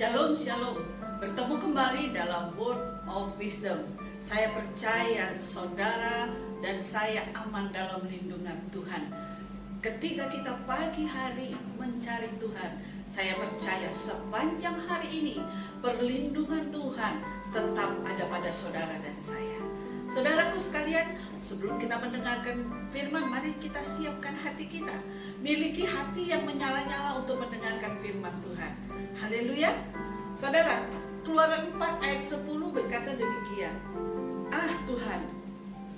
Shalom, shalom. Bertemu kembali dalam Word of Wisdom. Saya percaya saudara dan saya aman dalam lindungan Tuhan. Ketika kita pagi hari mencari Tuhan, saya percaya sepanjang hari ini perlindungan Tuhan tetap ada pada saudara dan saya. Saudaraku sekalian, sebelum kita mendengarkan firman, mari kita siapkan hati kita. Miliki hati yang menyala-nyala untuk mendengarkan firman Tuhan. Haleluya. Saudara, Keluaran 4 ayat 10 berkata demikian. Ah Tuhan,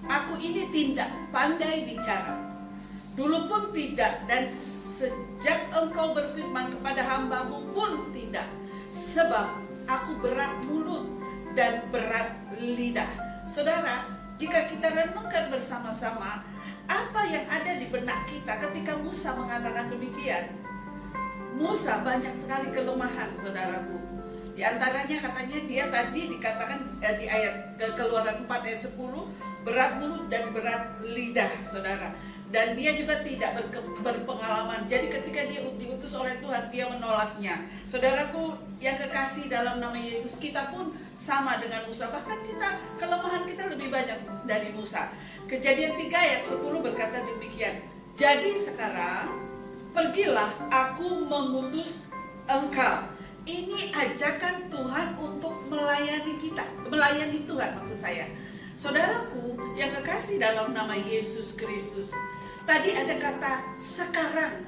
aku ini tidak pandai bicara. Dulu pun tidak, dan sejak Engkau berfirman kepada hamba-Mu pun tidak. Sebab aku berat mulut dan berat lidah. Saudara, jika kita renungkan bersama-sama, apa yang ada di benak kita ketika Musa mengatakan demikian? Musa banyak sekali kelemahan, saudaraku. Di antaranya katanya dia tadi dikatakan di ayat Keluaran 4 ayat 10, berat mulut dan berat lidah, saudara. Dan dia juga tidak berpengalaman. Jadi ketika dia diutus oleh Tuhan, dia menolaknya. Saudaraku yang kekasih dalam nama Yesus, kita pun sama dengan Musa. Bahkan kelemahan kita lebih banyak dari Musa. Kejadian 3 ayat 10 berkata demikian. Jadi sekarang, pergilah, aku mengutus engkau. Ini ajakan Tuhan untuk melayani kita. Melayani Tuhan maksud saya. Saudaraku yang kekasih dalam nama Yesus Kristus, tadi ada kata sekarang.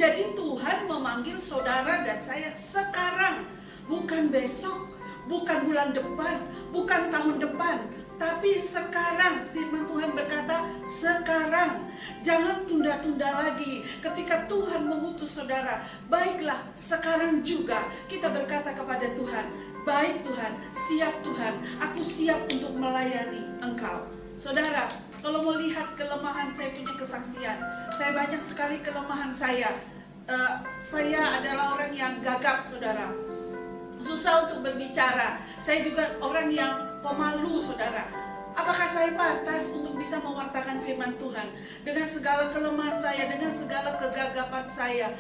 Jadi Tuhan memanggil saudara dan saya sekarang, bukan besok, bukan bulan depan, bukan tahun depan, tapi sekarang. Firman Tuhan berkata sekarang. Jangan tunda-tunda lagi. Ketika Tuhan mengutus saudara, baiklah sekarang juga kita berkata kepada Tuhan, baik Tuhan, siap Tuhan, aku siap untuk melayani Engkau. Saudara, kalau melihat kelemahan, saya punya kesaksian. Saya banyak sekali kelemahan saya. Saya adalah orang yang gagap, saudara. Susah untuk berbicara. Saya juga orang yang pemalu, saudara. Apakah saya pantas untuk bisa mewartakan firman Tuhan? Dengan segala kelemahan saya, dengan segala kegagapan saya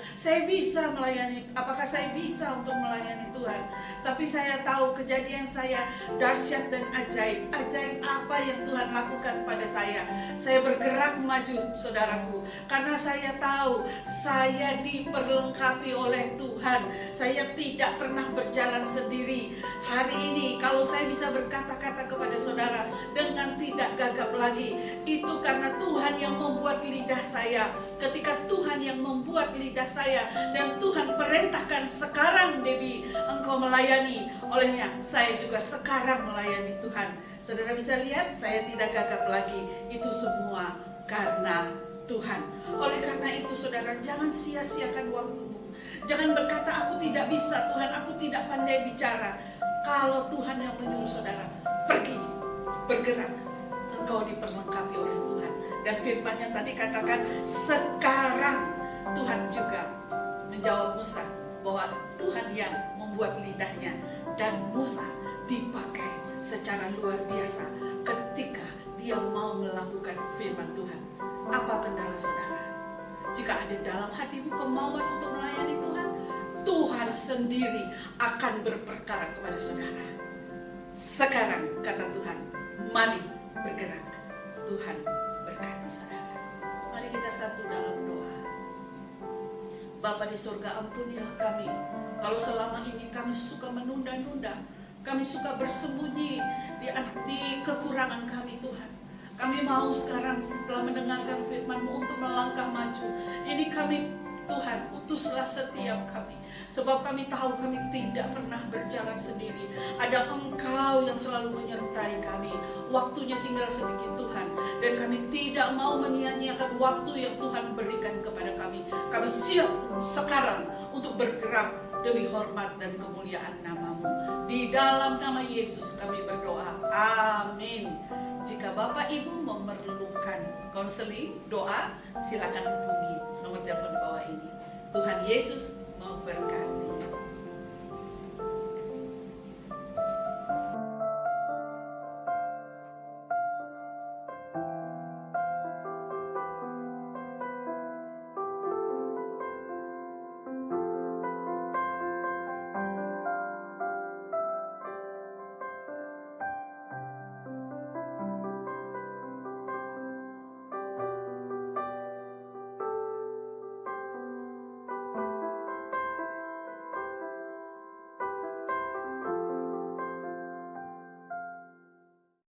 bisa melayani. Apakah saya bisa untuk melayani Tuhan? Tapi saya tahu kejadian saya dahsyat dan ajaib. Ajaib apa yang Tuhan lakukan pada saya. Saya bergerak maju, saudaraku, karena saya tahu saya diperlengkapi oleh Tuhan. Saya tidak pernah berjalan sendiri. Hari ini kalau saya bisa berkata-kata kepada saudara dengan tidak gagap lagi, itu karena Tuhan yang membuat lidah saya. Ketika Tuhan yang membuat lidah saya dan Tuhan perintahkan sekarang Debbie engkau melayani, olehnya saya juga sekarang melayani Tuhan. Saudara bisa lihat saya tidak gagap lagi. Itu semua karena Tuhan. Oleh karena itu saudara, jangan sia-siakan waktumu. Jangan berkata aku tidak bisa Tuhan, aku tidak pandai bicara. Kalau Tuhan yang menyuruh saudara, pergi, bergerak, engkau diperlengkapi oleh Tuhan. Dan firman-Nya tadi katakan sekarang. Tuhan juga menjawab Musa bahwa Tuhan yang membuat lidahnya, dan Musa dipakai secara luar biasa ketika dia mau melakukan firman Tuhan. Apa kendala saudara? Jika ada dalam hatimu kemauan untuk melayani Tuhan, Tuhan sendiri akan berperkara kepada saudara. Sekarang kata Tuhan, mari bergerak. Tuhan berkati saudara. Mari kita satu dalam doa. Bapa di surga, ampunilah kami kalau selama ini kami suka menunda-nunda, kami suka bersembunyi di kekurangan kami Tuhan. Kami mau sekarang setelah mendengarkan firman-Mu untuk melangkah maju. Ini kami Tuhan, utuslah setiap kami. Sebab kami tahu kami tidak pernah berjalan sendiri. Ada Engkau yang selalu menyertai kami. Waktunya tinggal sedikit Tuhan. Dan kami tidak mau menyia-nyiakan waktu yang Tuhan berikan kepada kami. Kami siap sekarang untuk bergerak demi hormat dan kemuliaan nama-Mu. Di dalam nama Yesus kami berdoa. Amin. Jika Bapak Ibu memerlukan konseling, doa, silakan hubungi nomor telepon bawah ini. Tuhan Yesus memberkati.